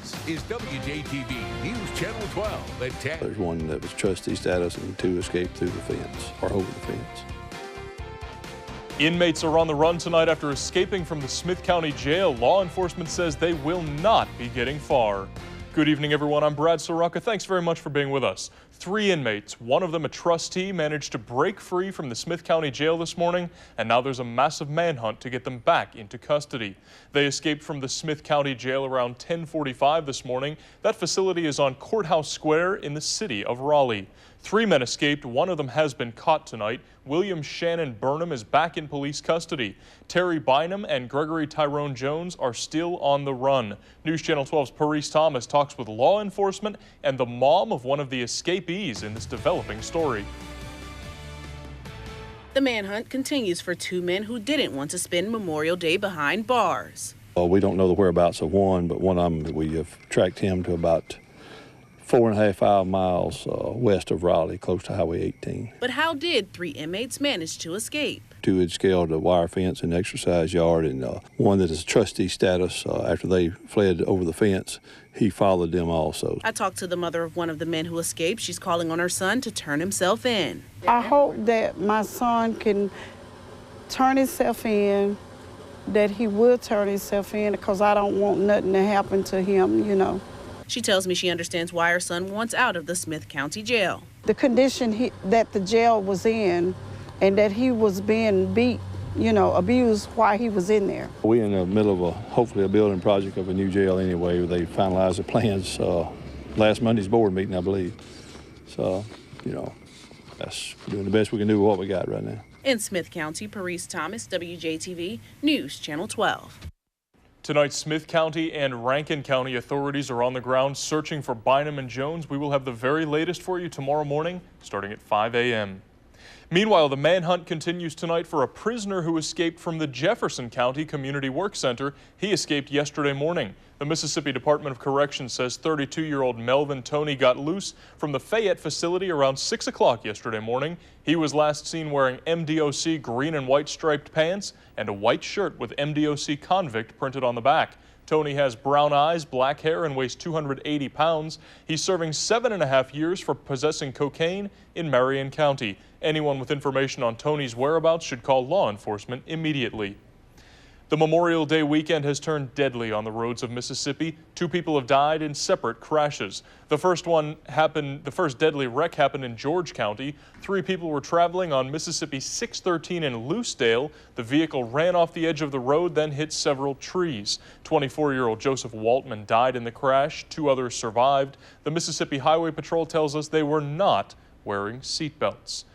This is WJTV News Channel 12 at 10. There's one that was trustee status and two escaped through the fence or over the fence. Inmates are on the run tonight after escaping from the Smith County Jail. Law enforcement says they will not be getting far. Good evening, everyone. I'm Brad Soraka. Thanks very much for being with us. 3 inmates, one of them a trustee, managed to break free from the Smith County Jail this morning, and now there's a massive manhunt to get them back into custody. They escaped from the Smith County Jail around 10:45 this morning. That facility is on Courthouse Square in the city of Raleigh. 3 men escaped. One of them has been caught tonight. William Shannon Burnham is back in police custody. Terry Bynum and Gregory Tyrone Jones are still on the run. News Channel 12's Parise Thomas talks with law enforcement and the mom of one of the escapees in this developing story. The manhunt continues for 2 men who didn't want to spend Memorial Day behind bars. Well, we don't know the whereabouts of one, but one of them, we have tracked him to about 4.5 miles west of Raleigh, close to Highway 18. But how did 3 inmates manage to escape? 2 had scaled a wire fence in the exercise yard, and one that is trustee status, after they fled over the fence, he followed them also. I talked to the mother of one of the men who escaped. She's calling on her son to turn himself in. I hope that my son can turn himself in, that he will turn himself in, because I don't want nothing to happen to him, you know. She tells me she understands why her son wants out of the Smith County Jail. The condition that the jail was in, and that he was being beat, you know, abused while he was in there. We're in the middle of hopefully a building project of a new jail anyway. They finalized the plans last Monday's board meeting, I believe. So, you know, that's doing the best we can do with what we got right now. In Smith County, Parise Thomas, WJTV News Channel 12. Tonight, Smith County and Rankin County authorities are on the ground searching for Bynum and Jones. We will have the very latest for you tomorrow morning, starting at 5 a.m. Meanwhile, the manhunt continues tonight for a prisoner who escaped from the Jefferson County Community Work Center. He escaped yesterday morning. The Mississippi Department of Corrections says 32-year-old Melvin Toney got loose from the Fayette facility around 6 o'clock yesterday morning. He was last seen wearing MDOC green and white striped pants and a white shirt with MDOC convict printed on the back. Toney has brown eyes, black hair, and weighs 280 pounds. He's serving 7.5 years for possessing cocaine in Marion County. Anyone with information on Toney's whereabouts should call law enforcement immediately. The Memorial Day weekend has turned deadly on the roads of Mississippi. 2 people have died in separate crashes. The first deadly wreck happened in George County. 3 people were traveling on Mississippi 613 in Loosedale. The vehicle ran off the edge of the road, then hit several trees. 24-year-old Joseph Waltman died in the crash. 2 others survived. The Mississippi Highway Patrol tells us they were not wearing seatbelts.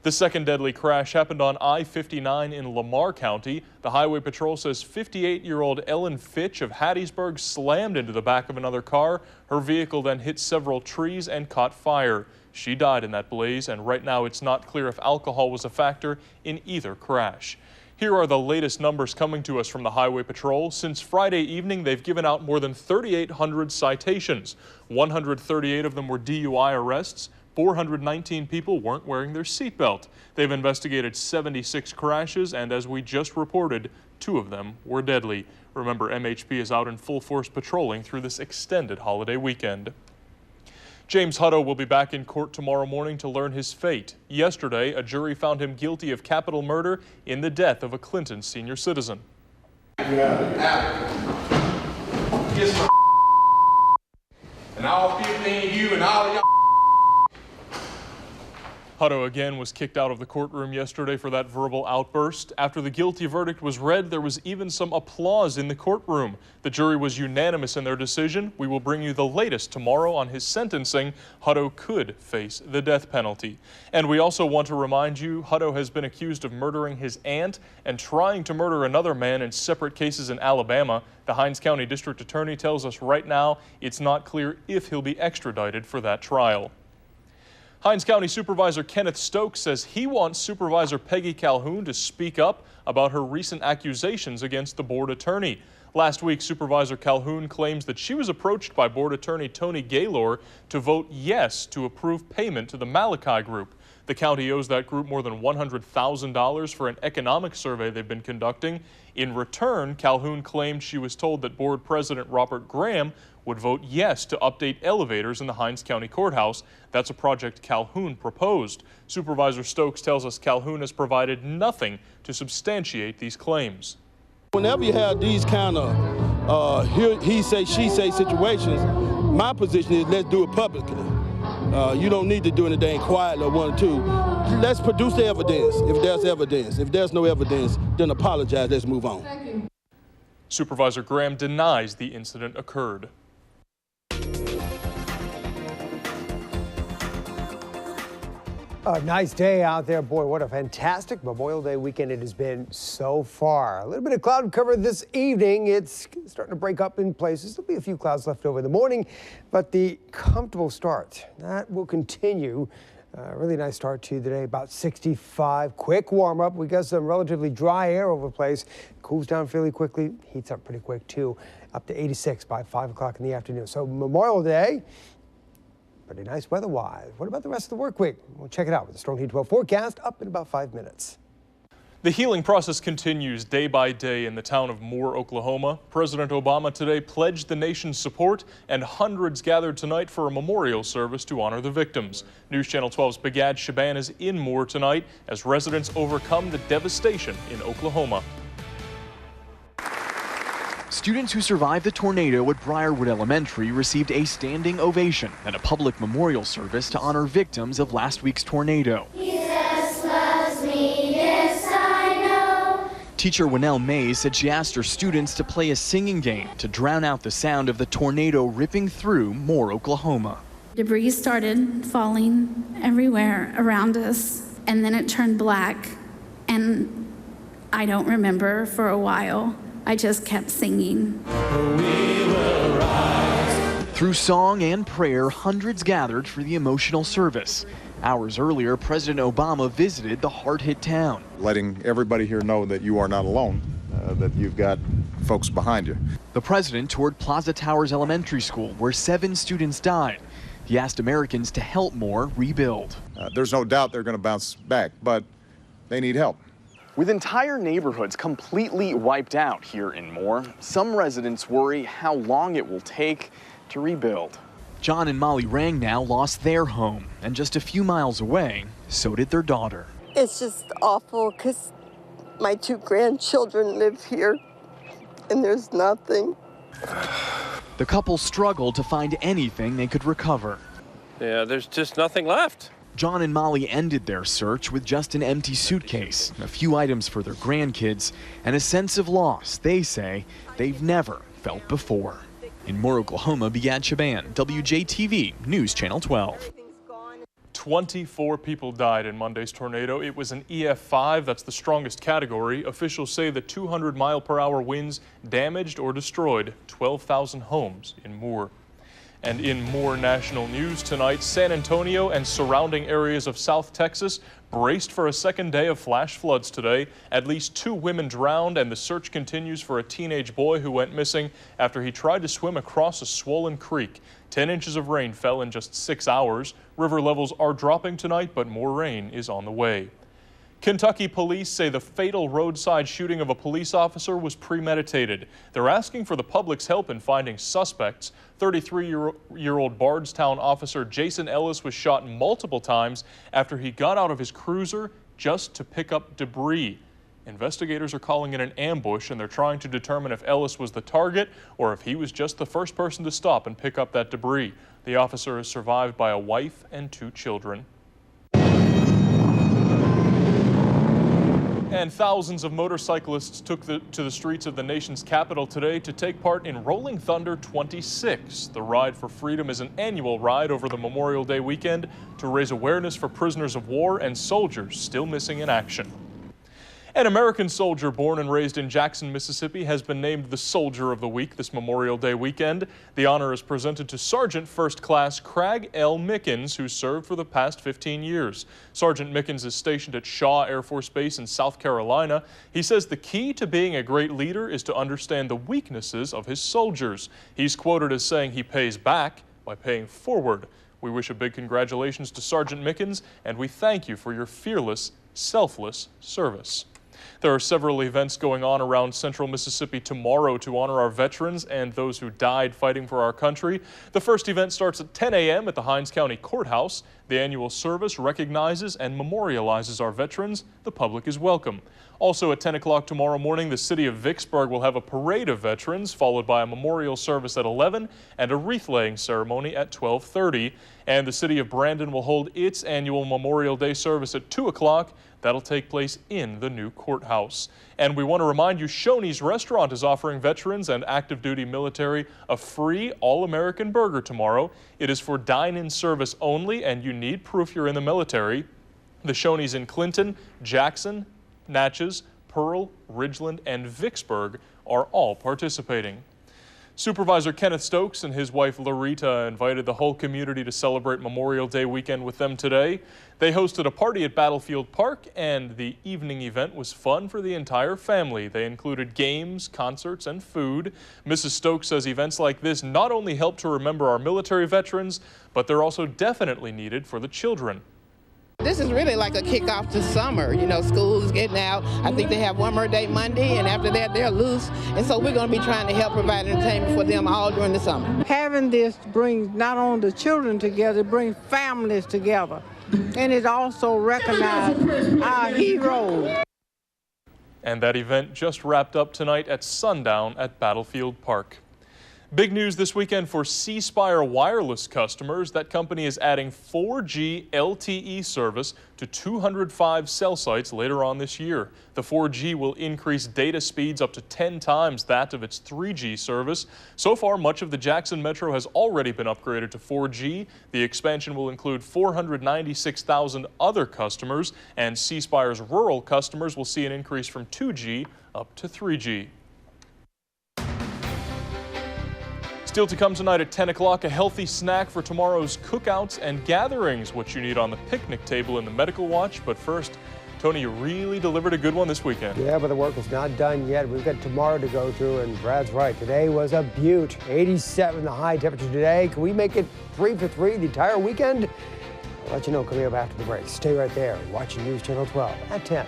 The second deadly crash happened on I-59 in Lamar County. The Highway Patrol says 58-year-old Ellen Fitch of Hattiesburg slammed into the back of another car. Her vehicle then hit several trees and caught fire. She died in that blaze, and right now it's not clear if alcohol was a factor in either crash. Here are the latest numbers coming to us from the Highway Patrol. Since Friday evening, they've given out more than 3,800 citations. 138 of them were DUI arrests. 419 people weren't wearing their seatbelt. They've investigated 76 crashes, and as we just reported, 2 of them were deadly. Remember, MHP is out in full force patrolling through this extended holiday weekend. James Hutto will be back in court tomorrow morning to learn his fate. Yesterday, a jury found him guilty of capital murder in the death of a Clinton senior citizen. Yeah. And all 15 of you and all of y'all. Hutto again was kicked out of the courtroom yesterday for that verbal outburst. After the guilty verdict was read, there was even some applause in the courtroom. The jury was unanimous in their decision. We will bring you the latest tomorrow on his sentencing. Hutto could face the death penalty. And we also want to remind you, Hutto has been accused of murdering his aunt and trying to murder another man in separate cases in Alabama. The Hinds County District Attorney tells us right now it's not clear if he'll be extradited for that trial. Hinds County Supervisor Kenneth Stokes says he wants Supervisor Peggy Calhoun to speak up about her recent accusations against the board attorney. Last week, Supervisor Calhoun claims that she was approached by board attorney Tony Gaylor to vote yes to approve payment to the Malachi Group. The county owes that group more than $100,000 for an economic survey they've been conducting. In return, Calhoun claimed she was told that board president Robert Graham would vote yes to update elevators in the Hinds County Courthouse. That's a project Calhoun proposed. Supervisor Stokes tells us Calhoun has provided nothing to substantiate these claims. Whenever you have these kind of he say, she say situations, my position is let's do it publicly. You don't need to do anything quietly or one or two. Let's produce the evidence if there's evidence. If there's no evidence, then apologize, let's move on. Supervisor Graham denies the incident occurred. A nice day out there. Boy, what a fantastic Memorial Day weekend it has been so far. A little bit of cloud cover this evening. It's starting to break up in places. There'll be a few clouds left over in the morning, but the comfortable start, that will continue. Really nice start to the day, about 65. Quick warm up. We got some relatively dry air over the place. Cools down fairly quickly. Heats up pretty quick too. Up to 86 by 5 o'clock in the afternoon. So Memorial Day, pretty nice weather-wise. What about the rest of the work week? We'll check it out with the Storm Heat 12 forecast up in about 5 minutes. The healing process continues day by day in the town of Moore, Oklahoma. President Obama today pledged the nation's support, and hundreds gathered tonight for a memorial service to honor the victims. News Channel 12's Begad Shaban is in Moore tonight as residents overcome the devastation in Oklahoma. Students who survived the tornado at Briarwood Elementary received a standing ovation at a public memorial service to honor victims of last week's tornado. Jesus loves me, yes I know. Teacher Winnell Mays said she asked her students to play a singing game to drown out the sound of the tornado ripping through Moore, Oklahoma. Debris started falling everywhere around us, and then it turned black, and I don't remember for a while. I just kept singing. Through song and prayer, hundreds gathered for the emotional service. Hours earlier, President Obama visited the hard-hit town. Letting everybody here know that you are not alone, that you've got folks behind you. The president toured Plaza Towers Elementary School, where 7 students died. He asked Americans to help Moore rebuild. There's no doubt they're going to bounce back, but they need help. With entire neighborhoods completely wiped out here in Moore, some residents worry how long it will take to rebuild. John and Molly Rangnow lost their home, and just a few miles away, so did their daughter. It's just awful because my 2 grandchildren live here, and there's nothing. The couple struggled to find anything they could recover. Yeah, there's just nothing left. John and Molly ended their search with just an empty suitcase, a few items for their grandkids, and a sense of loss they say they've never felt before. In Moore, Oklahoma, Begad Shaban, WJTV News Channel 12. 24 people died in Monday's tornado. It was an EF5, that's the strongest category. Officials say the 200-mile-per-hour winds damaged or destroyed 12,000 homes in Moore. And in more national news tonight, San Antonio and surrounding areas of South Texas braced for a second day of flash floods today. At least 2 women drowned, and the search continues for a teenage boy who went missing after he tried to swim across a swollen creek. 10 inches of rain fell in just 6 hours. River levels are dropping tonight, but more rain is on the way. Kentucky police say the fatal roadside shooting of a police officer was premeditated. They're asking for the public's help in finding suspects. 33-year-old Bardstown officer Jason Ellis was shot multiple times after he got out of his cruiser just to pick up debris. Investigators are calling it an ambush, and they're trying to determine if Ellis was the target or if he was just the first person to stop and pick up that debris. The officer is survived by a wife and 2 children. And thousands of motorcyclists took to the streets of the nation's capital today to take part in Rolling Thunder 26. The Ride for Freedom is an annual ride over the Memorial Day weekend to raise awareness for prisoners of war and soldiers still missing in action. An American soldier born and raised in Jackson, Mississippi has been named the Soldier of the Week this Memorial Day weekend. The honor is presented to Sergeant First Class Craig L. Mickens, who served for the past 15 years. Sergeant Mickens is stationed at Shaw Air Force Base in South Carolina. He says the key to being a great leader is to understand the weaknesses of his soldiers. He's quoted as saying he pays back by paying forward. We wish a big congratulations to Sergeant Mickens, and we thank you for your fearless, selfless service. There are several events going on around central Mississippi tomorrow to honor our veterans and those who died fighting for our country. The first event starts at 10 a.m. at the Hinds County Courthouse. The annual service recognizes and memorializes our veterans. The public is welcome. Also at 10 o'clock tomorrow morning, the city of Vicksburg will have a parade of veterans, followed by a memorial service at 11 and a wreath-laying ceremony at 12:30. And the city of Brandon will hold its annual Memorial Day service at 2 o'clock. That'll take place in the new courthouse. And we want to remind you, Shoney's Restaurant is offering veterans and active duty military a free All-American burger tomorrow. It is for dine-in service only, and you need proof you're in the military. The Shoney's in Clinton, Jackson, Natchez, Pearl, Ridgeland, and Vicksburg are all participating. Supervisor Kenneth Stokes and his wife Larita invited the whole community to celebrate Memorial Day weekend with them today. They hosted a party at Battlefield Park, and the evening event was fun for the entire family. They included games, concerts, and food. Mrs. Stokes says events like this not only help to remember our military veterans, but they're also definitely needed for the children. This is really like a kickoff to summer. You know, school's getting out. I think they have one more day Monday, and after that they're loose. And so we're going to be trying to help provide entertainment for them all during the summer. Having this brings not only the children together, it brings families together. And it also recognizes our heroes. And that event just wrapped up tonight at sundown at Battlefield Park. Big news this weekend for C Spire Wireless customers. That company is adding 4G LTE service to 205 cell sites later on this year. The 4G will increase data speeds up to 10 times that of its 3G service. So far, much of the Jackson Metro has already been upgraded to 4G. The expansion will include 496,000 other customers, and C Spire's rural customers will see an increase from 2G up to 3G. Still to come tonight at 10 o'clock, a healthy snack for tomorrow's cookouts and gatherings, what you need on the picnic table in the Medical Watch. But first, Tony, you really delivered a good one this weekend. Yeah, but the work is not done yet. We've got tomorrow to go through, and Brad's right. Today was a beaut. 87 the high temperature today. Can we make it 3 for 3 the entire weekend? I'll let you know coming up after the break. Stay right there, watching News Channel 12 at 10.